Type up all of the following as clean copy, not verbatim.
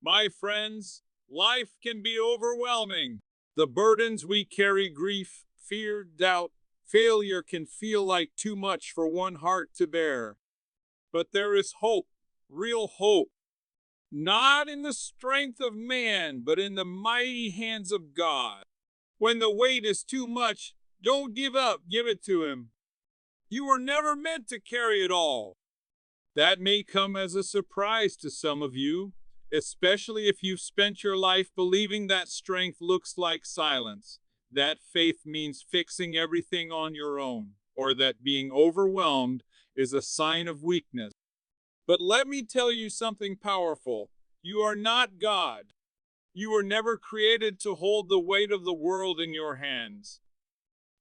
My friends, life can be overwhelming. The burdens we carry, grief, fear, doubt, failure, can feel like too much for one heart to bear. But there is hope, real hope, not in the strength of man, but in the mighty hands of God. When the weight is too much, don't give up, give it to Him. You were never meant to carry it all. That may come as a surprise to some of you, especially if you've spent your life believing that strength looks like silence, that faith means fixing everything on your own, or that being overwhelmed is a sign of weakness. But let me tell you something powerful. You are not God. You were never created to hold the weight of the world in your hands.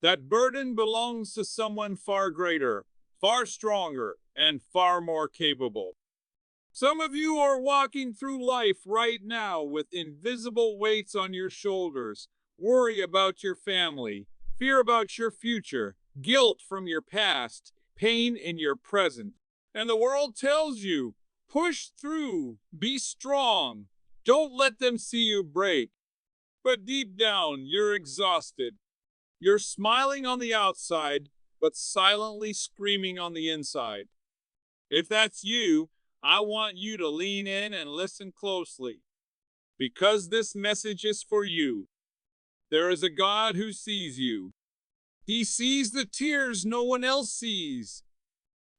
That burden belongs to someone far greater, far stronger, and far more capable. Some of you are walking through life right now with invisible weights on your shoulders, worry about your family, fear about your future, guilt from your past, pain in your present. And the world tells you, push through, be strong, don't let them see you break. But deep down, you're exhausted. You're smiling on the outside, but silently screaming on the inside. If that's you, I want you to lean in and listen closely, because this message is for you. There is a God who sees you. He sees the tears no one else sees.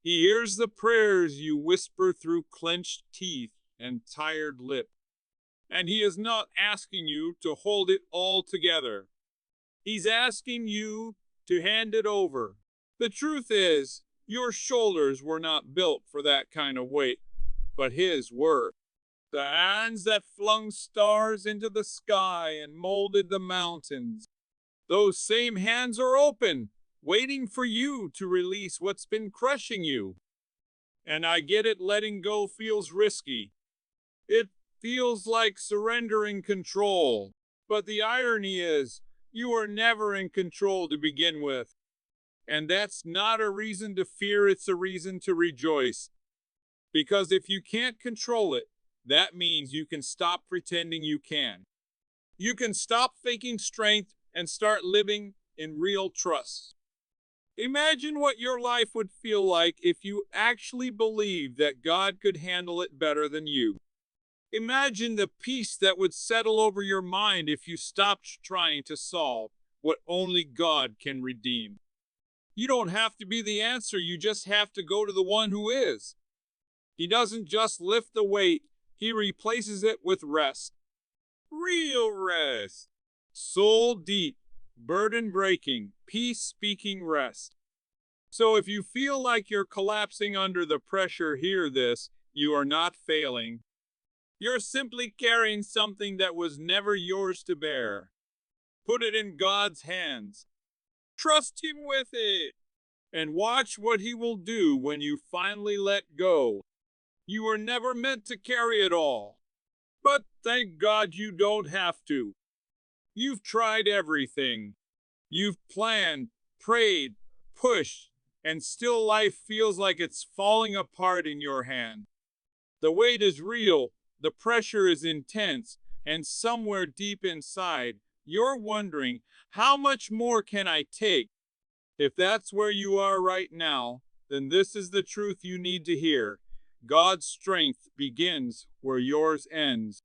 He hears the prayers you whisper through clenched teeth and tired lip. And He is not asking you to hold it all together. He's asking you to hand it over. The truth is, your shoulders were not built for that kind of weight, but His were. The hands that flung stars into the sky and molded the mountains. Those same hands are open, waiting for you to release what's been crushing you. And I get it, letting go feels risky. It feels like surrendering control. But the irony is, you were never in control to begin with. And that's not a reason to fear, it's a reason to rejoice. Because if you can't control it, that means you can stop pretending you can. You can stop faking strength and start living in real trust. Imagine what your life would feel like if you actually believed that God could handle it better than you. Imagine the peace that would settle over your mind if you stopped trying to solve what only God can redeem. You don't have to be the answer, you just have to go to the one who is. He doesn't just lift the weight, He replaces it with rest. Real rest. Soul deep, burden breaking, peace speaking rest. So if you feel like you're collapsing under the pressure, hear this: you are not failing. You're simply carrying something that was never yours to bear. Put it in God's hands. Trust Him with it. And watch what He will do when you finally let go. You were never meant to carry it all. But thank God you don't have to. You've tried everything. You've planned, prayed, pushed, and still life feels like it's falling apart in your hand. The weight is real, the pressure is intense, and somewhere deep inside, you're wondering, how much more can I take? If that's where you are right now, then this is the truth you need to hear. God's strength begins where yours ends.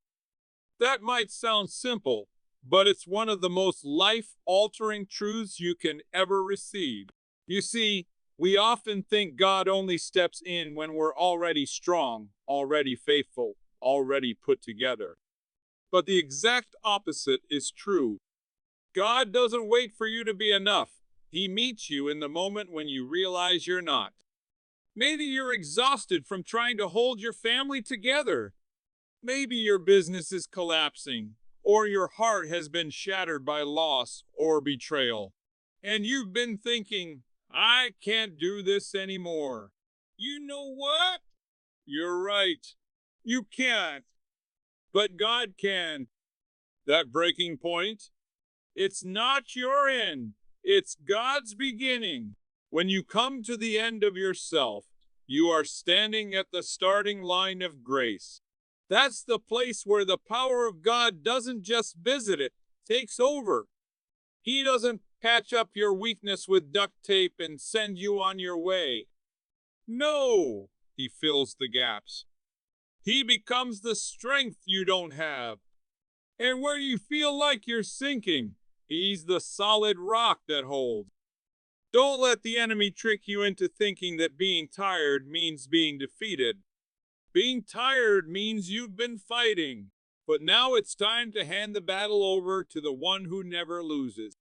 That might sound simple, but it's one of the most life-altering truths you can ever receive. You see, we often think God only steps in when we're already strong, already faithful, already put together. But the exact opposite is true. God doesn't wait for you to be enough. He meets you in the moment when you realize you're not. Maybe you're exhausted from trying to hold your family together. Maybe your business is collapsing, or your heart has been shattered by loss or betrayal. And you've been thinking, I can't do this anymore. You know what? You're right. You can't. But God can. That breaking point? It's not your end. It's God's beginning. When you come to the end of yourself, you are standing at the starting line of grace. That's the place where the power of God doesn't just visit it, takes over. He doesn't patch up your weakness with duct tape and send you on your way. No, he fills the gaps. He becomes the strength you don't have. And where you feel like you're sinking, he's the solid rock that holds. Don't let the enemy trick you into thinking that being tired means being defeated. Being tired means you've been fighting, but now it's time to hand the battle over to the one who never loses.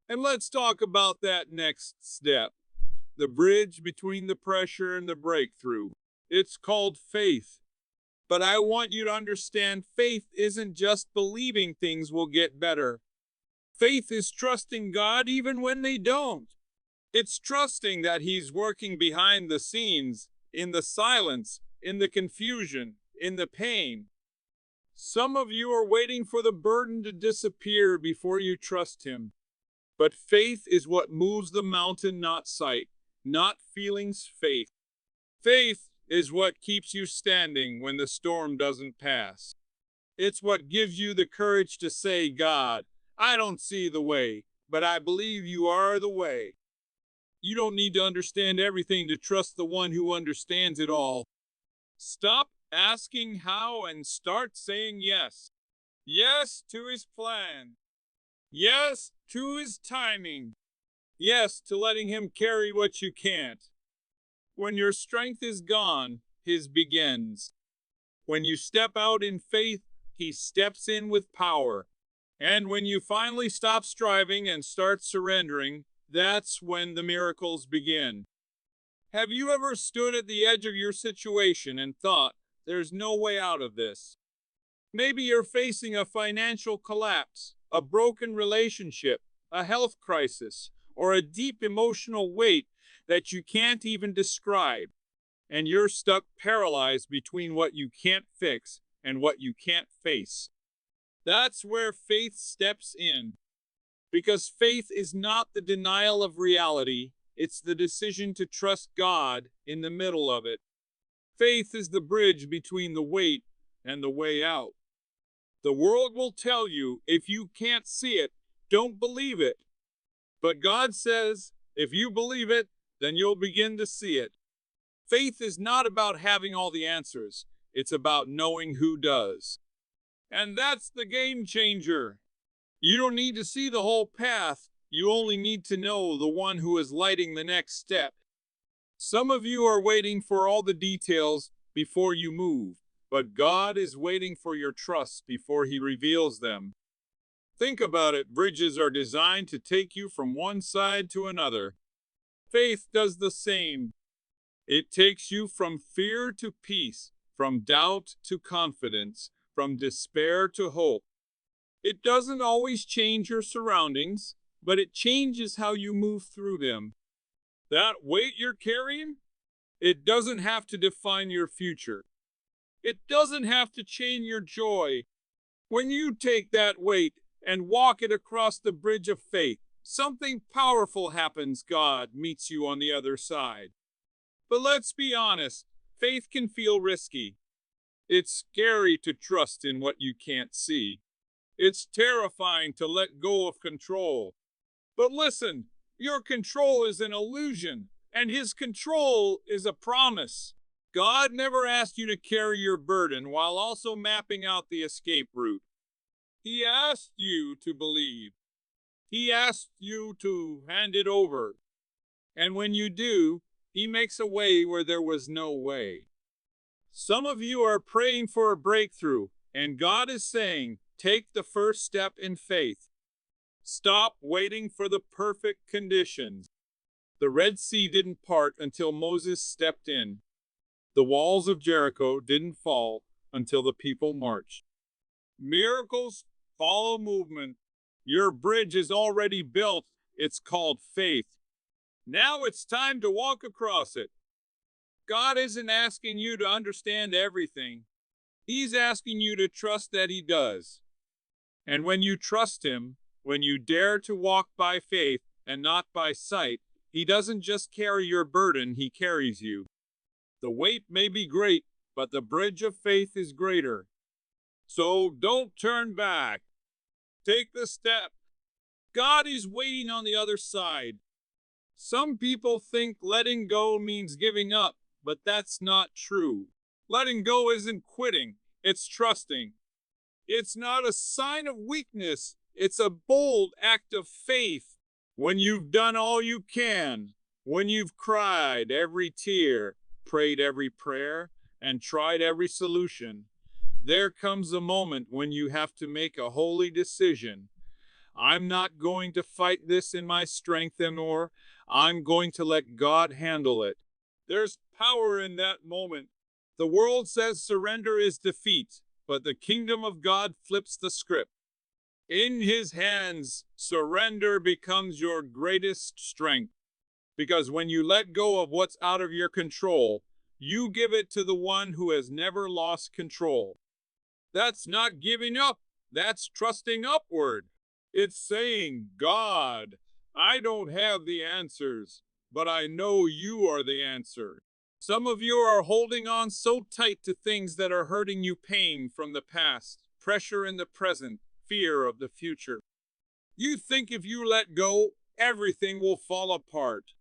And let's talk about that next step, the bridge between the pressure and the breakthrough. It's called faith. But I want you to understand faith isn't just believing things will get better. Faith is trusting God even when they don't. It's trusting that He's working behind the scenes, in the silence, in the confusion, in the pain. Some of you are waiting for the burden to disappear before you trust Him. But faith is what moves the mountain, not sight, not feelings, faith. Faith is what keeps you standing when the storm doesn't pass. It's what gives you the courage to say, God, I don't see the way, but I believe you are the way. You don't need to understand everything to trust the one who understands it all. Stop asking how and start saying yes. Yes to His plan. Yes to His timing. Yes to letting Him carry what you can't. When your strength is gone, His begins. When you step out in faith, He steps in with power. And when you finally stop striving and start surrendering, that's when the miracles begin. Have you ever stood at the edge of your situation and thought, there's no way out of this? Maybe you're facing a financial collapse, a broken relationship, a health crisis, or a deep emotional weight that you can't even describe, and you're stuck paralyzed between what you can't fix and what you can't face. That's where faith steps in. Because faith is not the denial of reality, it's the decision to trust God in the middle of it. Faith is the bridge between the weight and the way out. The world will tell you if you can't see it, don't believe it. But God says, if you believe it, then you'll begin to see it. Faith is not about having all the answers. It's about knowing who does. And that's the game changer. You don't need to see the whole path. You only need to know the one who is lighting the next step. Some of you are waiting for all the details before you move, but God is waiting for your trust before He reveals them. Think about it. Bridges are designed to take you from one side to another. Faith does the same. It takes you from fear to peace, from doubt to confidence, from despair to hope. It doesn't always change your surroundings, but it changes how you move through them. That weight you're carrying, it doesn't have to define your future. It doesn't have to chain your joy. When you take that weight and walk it across the bridge of faith, something powerful happens. God meets you on the other side. But let's be honest, faith can feel risky. It's scary to trust in what you can't see. It's terrifying to let go of control. But listen, your control is an illusion, and His control is a promise. God never asked you to carry your burden while also mapping out the escape route. He asked you to believe. He asked you to hand it over. And when you do, He makes a way where there was no way. Some of you are praying for a breakthrough, and God is saying, take the first step in faith. Stop waiting for the perfect conditions. The Red Sea didn't part until Moses stepped in. The walls of Jericho didn't fall until the people marched. Miracles follow movement. Your bridge is already built. It's called faith. Now it's time to walk across it. God isn't asking you to understand everything. He's asking you to trust that He does. And when you trust Him, when you dare to walk by faith and not by sight, He doesn't just carry your burden, He carries you. The weight may be great, but the bridge of faith is greater. So don't turn back. Take the step. God is waiting on the other side. Some people think letting go means giving up, but that's not true. Letting go isn't quitting, it's trusting. It's not a sign of weakness, it's a bold act of faith. When you've done all you can, when you've cried every tear, prayed every prayer, and tried every solution, there comes a moment when you have to make a holy decision. I'm not going to fight this in my strength anymore. I'm going to let God handle it. There's power in that moment. The world says surrender is defeat, but the kingdom of God flips the script. In His hands, surrender becomes your greatest strength. Because when you let go of what's out of your control, you give it to the one who has never lost control. That's not giving up, that's trusting upward. It's saying, God, I don't have the answers, but I know you are the answer. Some of you are holding on so tight to things that are hurting you, pain from the past, pressure in the present, fear of the future. You think if you let go, everything will fall apart.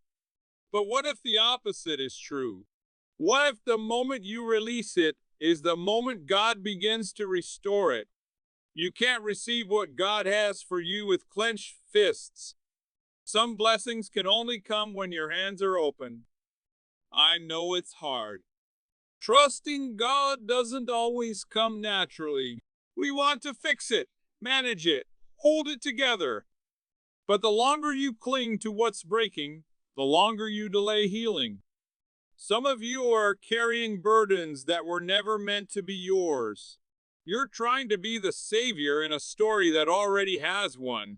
But what if the opposite is true? What if the moment you release it is the moment God begins to restore it? You can't receive what God has for you with clenched fists. Some blessings can only come when your hands are open. I know it's hard. Trusting God doesn't always come naturally. We want to fix it, manage it, hold it together. But the longer you cling to what's breaking, the longer you delay healing. Some of you are carrying burdens that were never meant to be yours. You're trying to be the savior in a story that already has one.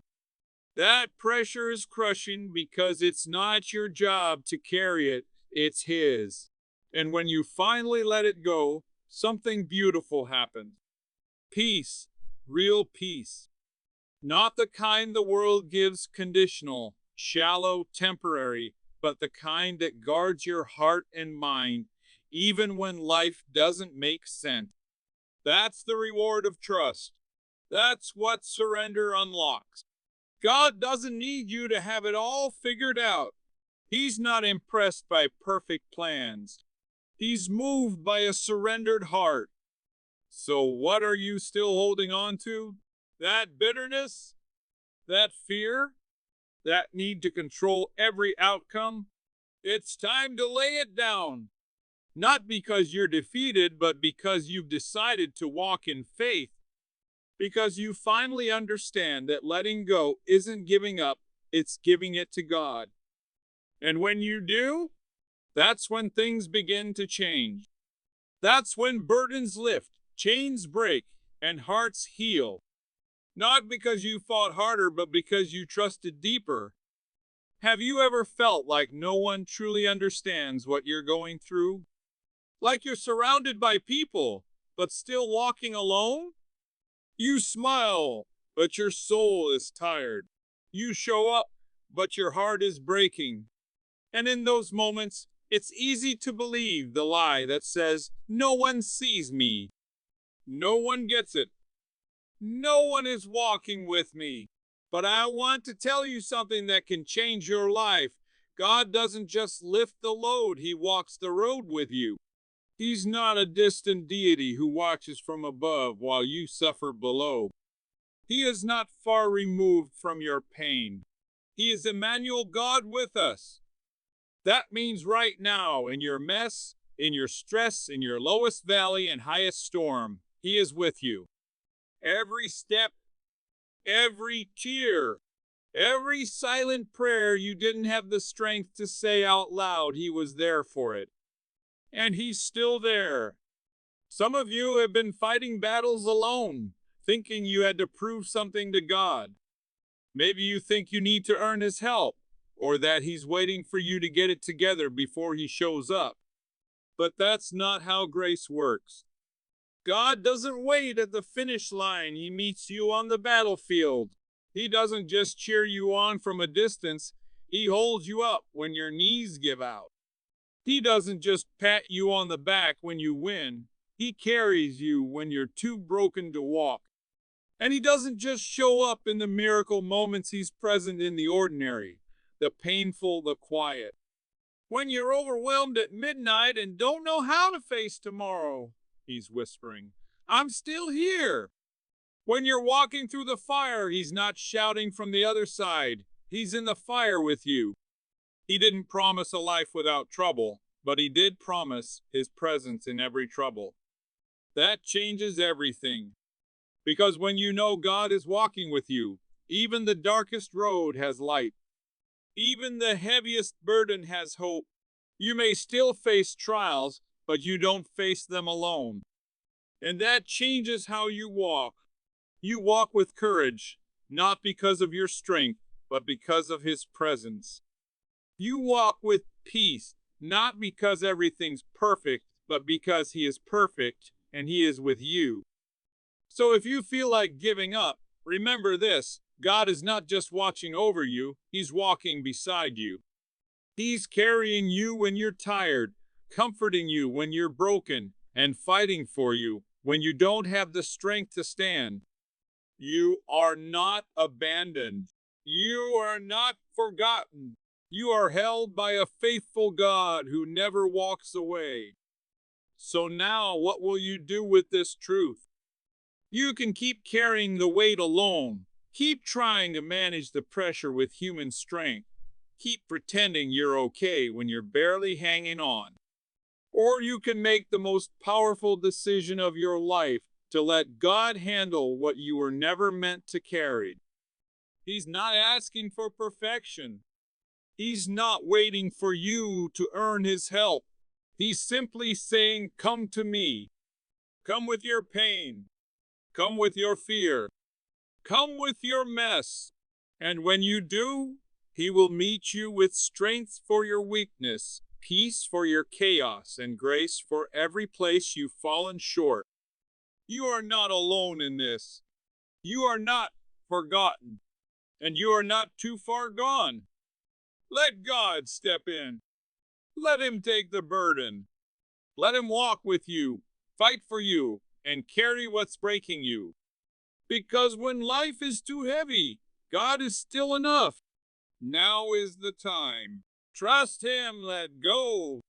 That pressure is crushing because it's not your job to carry it, it's His. And when you finally let it go, something beautiful happens. Peace, real peace. Not the kind the world gives, conditional, shallow, temporary, but the kind that guards your heart and mind, even when life doesn't make sense. That's the reward of trust. That's what surrender unlocks. God doesn't need you to have it all figured out. He's not impressed by perfect plans. He's moved by a surrendered heart. So what are you still holding on to? That bitterness? That fear? That need to control every outcome? It's time to lay it down. Not because you're defeated, but because you've decided to walk in faith. Because you finally understand that letting go isn't giving up, it's giving it to God. And when you do, that's when things begin to change. That's when burdens lift, chains break, and hearts heal. Not because you fought harder, but because you trusted deeper. Have you ever felt like no one truly understands what you're going through? Like you're surrounded by people, but still walking alone? You smile, but your soul is tired. You show up, but your heart is breaking. And in those moments, it's easy to believe the lie that says, no one sees me. No one gets it. No one is walking with me. But I want to tell you something that can change your life. God doesn't just lift the load, He walks the road with you. He's not a distant deity who watches from above while you suffer below. He is not far removed from your pain. He is Emmanuel, God with us. That means right now, in your mess, in your stress, in your lowest valley and highest storm, He is with you. Every step, every tear, every silent prayer you didn't have the strength to say out loud, He was there for it. And He's still there. Some of you have been fighting battles alone, thinking you had to prove something to God. Maybe you think you need to earn His help, or that He's waiting for you to get it together before He shows up. But that's not how grace works. God doesn't wait at the finish line, He meets you on the battlefield. He doesn't just cheer you on from a distance, He holds you up when your knees give out. He doesn't just pat you on the back when you win. He carries you when you're too broken to walk. And he doesn't just show up in the miracle moments, he's present in the ordinary, the painful, the quiet. When you're overwhelmed at midnight and don't know how to face tomorrow, he's whispering, I'm still here. When you're walking through the fire, he's not shouting from the other side. He's in the fire with you. He didn't promise a life without trouble, but he did promise his presence in every trouble. That changes everything. Because when you know God is walking with you, even the darkest road has light. Even the heaviest burden has hope. You may still face trials, but you don't face them alone. And that changes how you walk. You walk with courage, not because of your strength, but because of his presence. You walk with peace, not because everything's perfect, but because he is perfect and he is with you. So if you feel like giving up, remember this: God is not just watching over you, he's walking beside you. He's carrying you when you're tired, comforting you when you're broken, and fighting for you when you don't have the strength to stand. You are not abandoned. You are not forgotten. You are held by a faithful God who never walks away. So now, what will you do with this truth? You can keep carrying the weight alone. Keep trying to manage the pressure with human strength. Keep pretending you're okay when you're barely hanging on. Or you can make the most powerful decision of your life to let God handle what you were never meant to carry. He's not asking for perfection. He's not waiting for you to earn his help. He's simply saying, come to me. Come with your pain. Come with your fear. Come with your mess. And when you do, he will meet you with strength for your weakness, peace for your chaos, and grace for every place you've fallen short. You are not alone in this. You are not forgotten. And you are not too far gone. Let God step in. Let him take the burden. Let him walk with you, fight for you, and carry what's breaking you. Because when life is too heavy, God is still enough. Now is the time. Trust him, let go.